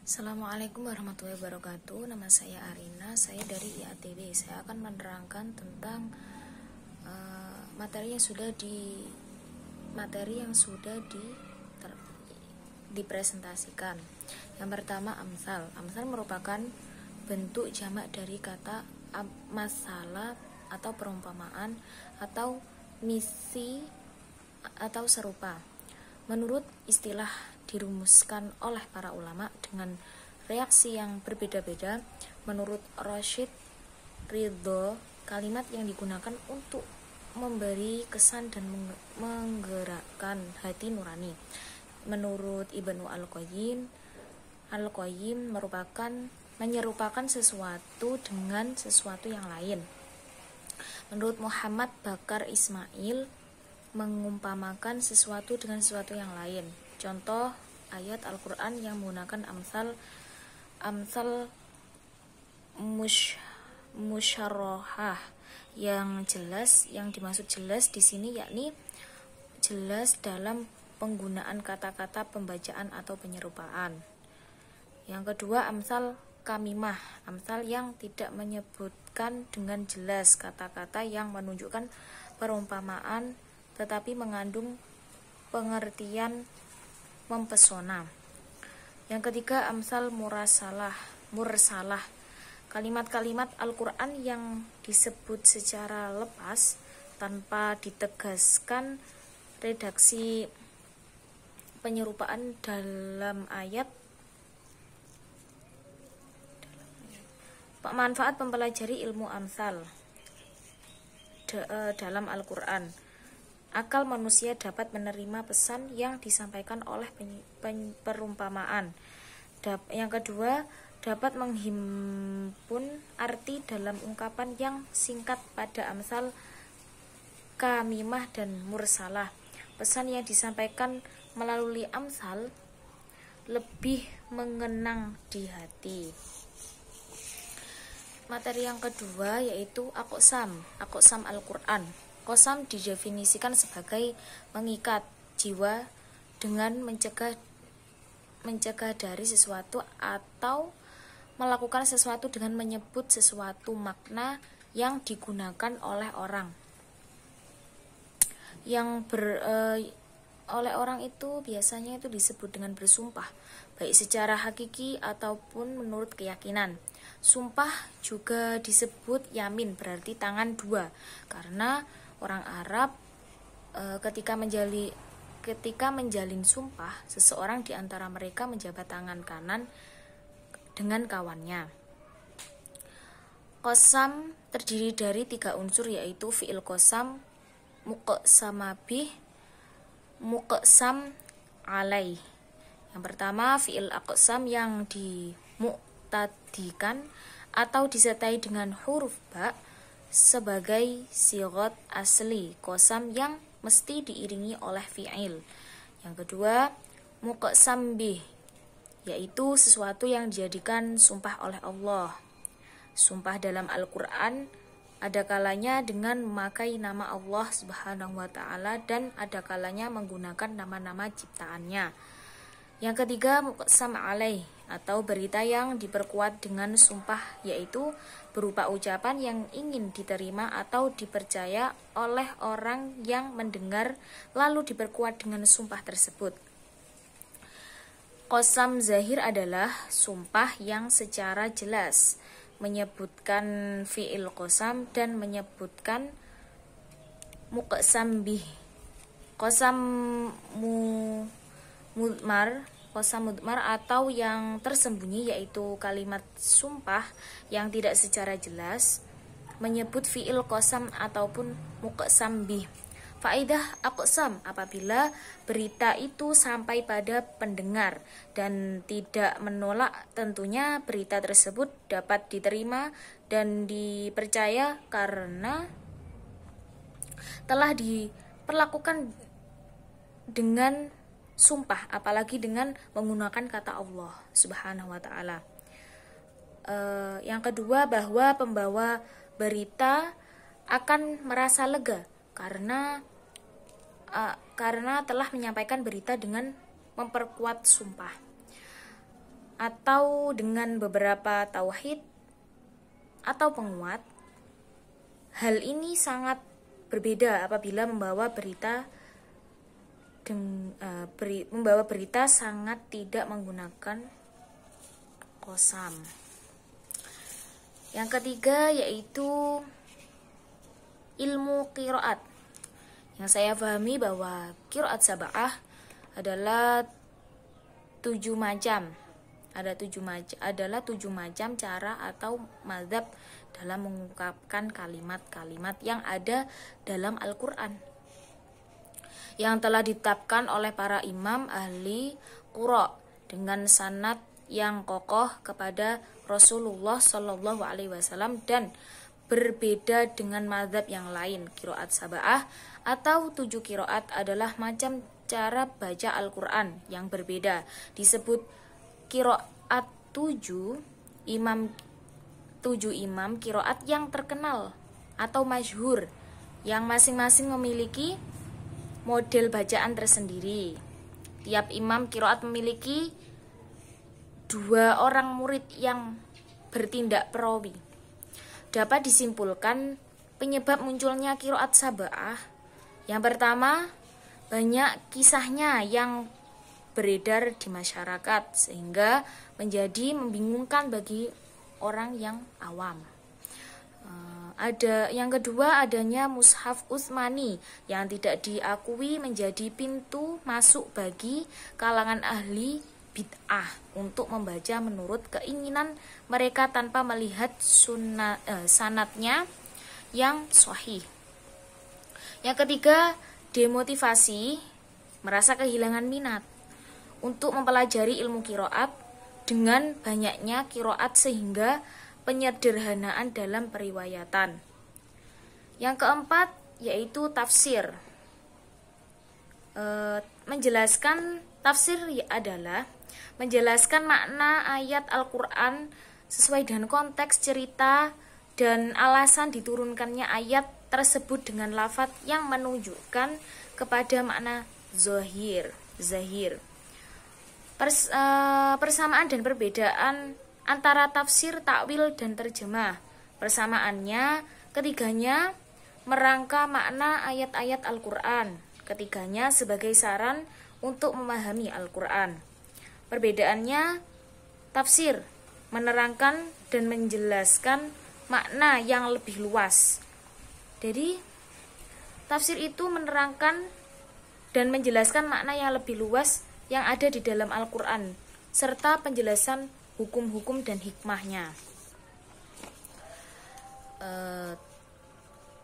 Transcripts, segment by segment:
Assalamualaikum warahmatullahi wabarakatuh. Nama saya Arina, saya dari IATB. Saya akan menerangkan tentang materi yang sudah dipresentasikan. Yang pertama, amsal. Amsal merupakan bentuk jamak dari kata masalah atau perumpamaan atau misi atau serupa. Menurut istilah dirumuskan oleh para ulama dengan reaksi yang berbeda-beda. Menurut Rashid Ridho, kalimat yang digunakan untuk memberi kesan dan menggerakkan hati nurani. Menurut Ibnu Al-Qayyim menyerupakan sesuatu dengan sesuatu yang lain. Menurut Muhammad Bakar Ismail, mengumpamakan sesuatu dengan sesuatu yang lain. Contoh ayat Al-Quran yang menggunakan amsal musyarrohah yang dimaksud jelas di sini yakni jelas dalam penggunaan kata-kata pembacaan atau penyerupaan. Yang kedua, amsal kamimah, amsal yang tidak menyebutkan dengan jelas kata-kata yang menunjukkan perumpamaan tetapi mengandung pengertian mempesona. Yang ketiga, amsal mursalah, kalimat-kalimat Al-Quran yang disebut secara lepas tanpa ditegaskan redaksi penyerupaan dalam ayat. Manfaat mempelajari ilmu amsal dalam Al-Quran. Akal manusia dapat menerima pesan yang disampaikan oleh perumpamaan. Yang kedua, dapat menghimpun arti dalam ungkapan yang singkat pada amsal kamimah dan mursalah. Pesan yang disampaikan melalui amsal lebih mengenang di hati. Materi yang kedua yaitu aqsam Al-Quran. Qasam didefinisikan sebagai mengikat jiwa dengan mencegah dari sesuatu atau melakukan sesuatu dengan menyebut sesuatu makna yang digunakan oleh orang. Oleh orang itu biasanya itu disebut dengan bersumpah, baik secara hakiki ataupun menurut keyakinan. Sumpah juga disebut yamin, berarti tangan dua, karena orang Arab ketika menjalin sumpah, seseorang di antara mereka menjabat tangan kanan dengan kawannya. Qasam terdiri dari 3 unsur, yaitu fi'il qasam, muqsama bih, muqsam alaih. Yang pertama, fi'il aqsam yang dimuqtadikan atau disertai dengan huruf ba sebagai sigot asli qasam yang mesti diiringi oleh fi'il. Yang kedua, muqsam bih, yaitu sesuatu yang dijadikan sumpah oleh Allah. Sumpah dalam Al-Quran ada kalanya dengan memakai nama Allah Subhanahu wa ta'ala dan ada kalanya menggunakan nama-nama ciptaannya. Yang ketiga, muqsam alaih atau berita yang diperkuat dengan sumpah, yaitu berupa ucapan yang ingin diterima atau dipercaya oleh orang yang mendengar lalu diperkuat dengan sumpah tersebut. Qasam zahir adalah sumpah yang secara jelas menyebutkan fi'il qasam dan menyebutkan muqsam bih. Qasam mudmar atau yang tersembunyi, yaitu kalimat sumpah yang tidak secara jelas menyebut fi'il qasam ataupun muqsam bih. Faidah aqsam, apabila berita itu sampai pada pendengar dan tidak menolak, tentunya berita tersebut dapat diterima dan dipercaya karena telah diperlakukan dengan sumpah, apalagi dengan menggunakan kata Allah Subhanahu wa ta'ala. Yang kedua, bahwa pembawa berita akan merasa lega karena telah menyampaikan berita dengan memperkuat sumpah. atau dengan beberapa tauhid atau penguat. Hal ini sangat berbeda apabila membawa berita sangat tidak menggunakan qasam. Yang ketiga yaitu ilmu qiraat. Yang saya pahami bahwa qiraat sab'ah adalah 7 macam. Adalah 7 macam cara atau mazhab dalam mengungkapkan kalimat-kalimat yang ada dalam Al-Qur'an, yang telah ditetapkan oleh para imam ahli qura dengan sanad yang kokoh kepada Rasulullah Shallallahu Alaihi Wasallam dan berbeda dengan mazhab yang lain. Qiraat sab'ah atau 7 qiraat adalah macam cara baca Al-Quran yang berbeda. Disebut qiraat 7 imam qiraat yang terkenal atau masyhur, yang masing-masing memiliki model bacaan tersendiri. Tiap imam qiraat memiliki 2 orang murid yang bertindak perawi. Dapat disimpulkan penyebab munculnya qiraat sab'ah. Yang pertama, banyak kisahnya yang beredar di masyarakat sehingga menjadi membingungkan bagi orang yang awam. Yang kedua, adanya mushaf Utsmani yang tidak diakui menjadi pintu masuk bagi kalangan ahli bid'ah untuk membaca menurut keinginan mereka tanpa melihat sanadnya yang sahih. Yang ketiga, demotivasi, merasa kehilangan minat untuk mempelajari ilmu qiraat dengan banyaknya qiraat sehingga penyederhanaan dalam periwayatan. Yang keempat yaitu tafsir. Tafsir adalah menjelaskan makna ayat Al-Quran sesuai dengan konteks cerita dan alasan diturunkannya ayat tersebut dengan lafaz yang menunjukkan kepada makna zahir. Persamaan dan perbedaan antara tafsir, takwil, dan terjemah. Persamaannya, ketiganya merangka makna ayat-ayat Al-Quran. Ketiganya sebagai saran untuk memahami Al-Quran. Perbedaannya, tafsir menerangkan dan menjelaskan makna yang lebih luas. Jadi, tafsir itu menerangkan dan menjelaskan makna yang lebih luas yang ada di dalam Al-Quran, serta penjelasan hukum-hukum dan hikmahnya.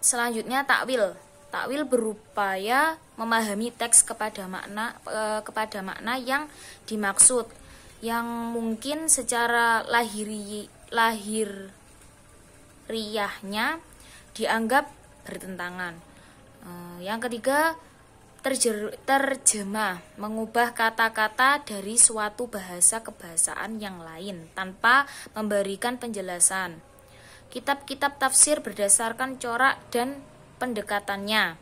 Selanjutnya takwil. Takwil berupaya memahami teks kepada makna yang dimaksud, yang mungkin secara lahiriahnya dianggap bertentangan. Yang ketiga, terjemah, mengubah kata-kata dari suatu bahasa ke bahasaan yang lain tanpa memberikan penjelasan. Kitab-kitab tafsir berdasarkan corak dan pendekatannya.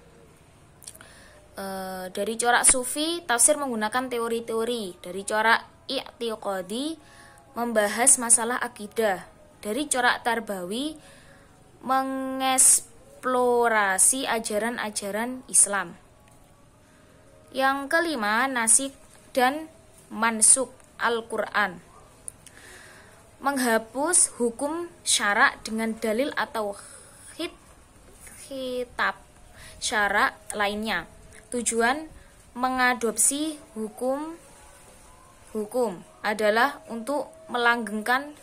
Dari corak sufi, tafsir menggunakan teori-teori. Dari corak i'tiqadi, membahas masalah akidah. Dari corak tarbawi, mengeksplorasi ajaran-ajaran Islam. Yang kelima, nasikh dan mansukh Al-Quran, menghapus hukum syarak dengan dalil atau kitab syarak lainnya. Tujuan mengadopsi hukum adalah untuk melanggengkan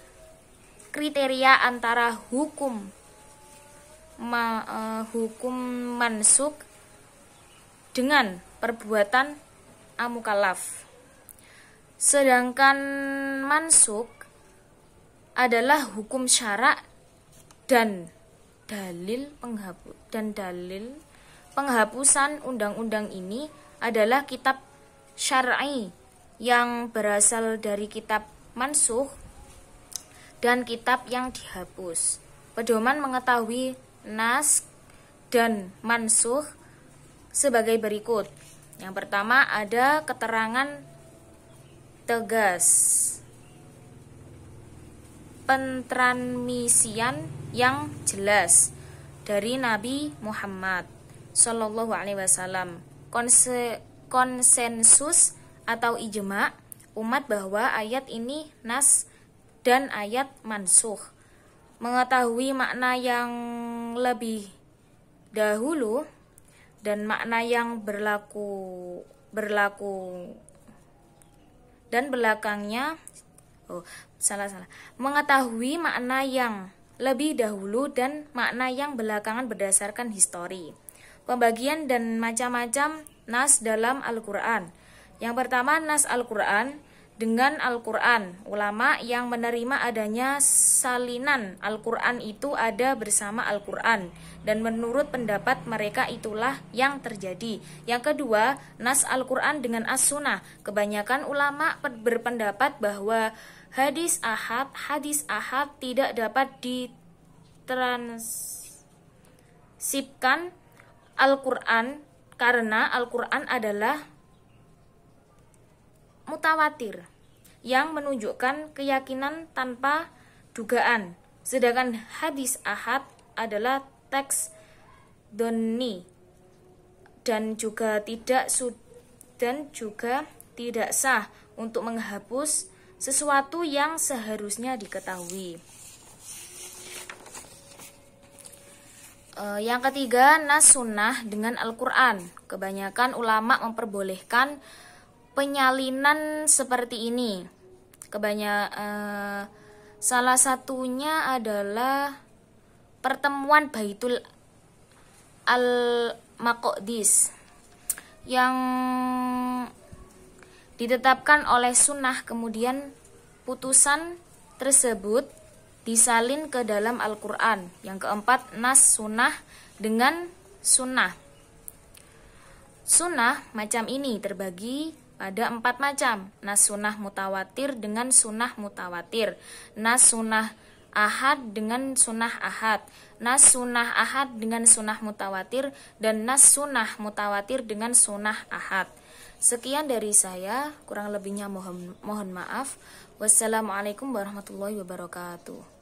kriteria antara hukum mansukh dengan perbuatan amukallaf. Sedangkan mansukh adalah hukum syarak dan dalil penghapusan undang-undang ini adalah kitab syar'i yang berasal dari kitab mansukh dan kitab yang dihapus. Pedoman mengetahui naskh dan mansukh sebagai berikut. Yang pertama, ada keterangan tegas pentransmisian yang jelas dari Nabi Muhammad Shallallahu Alaihi Wasallam. Konsensus atau ijma umat bahwa ayat ini nas dan ayat mansukh. Mengetahui makna yang lebih dahulu dan makna yang berlaku dan belakangnya mengetahui makna yang lebih dahulu dan makna yang belakangan berdasarkan histori. Pembagian dan macam-macam nas dalam Al-Quran. Yang pertama, nas Al-Quran dengan Al-Quran. Ulama yang menerima adanya salinan Al-Quran itu ada bersama Al-Quran, dan menurut pendapat mereka itulah yang terjadi. Yang kedua, nas Al-Quran dengan As-Sunnah. Kebanyakan ulama berpendapat bahwa hadis ahad tidak dapat ditransipkan Al-Quran karena Al-Quran adalah mutawatir yang menunjukkan keyakinan tanpa dugaan, sedangkan hadis ahad adalah teks donni dan juga tidak sah untuk menghapus sesuatu yang seharusnya diketahui. Yang ketiga, nas sunnah dengan Al-Quran. Kebanyakan ulama memperbolehkan penyalinan seperti ini. Salah satunya adalah pertemuan Baitul Al-Maqdis yang ditetapkan oleh sunnah, kemudian putusan tersebut disalin ke dalam Al-Quran. Yang keempat, nas sunnah dengan sunnah. Sunnah macam ini terbagi pada 4 macam. Nas sunnah mutawatir dengan sunnah mutawatir, nas sunnah ahad dengan sunnah ahad, nas sunnah ahad dengan sunnah mutawatir, dan nas sunnah mutawatir dengan sunnah ahad. Sekian dari saya, kurang lebihnya mohon maaf. Wassalamualaikum warahmatullahi wabarakatuh.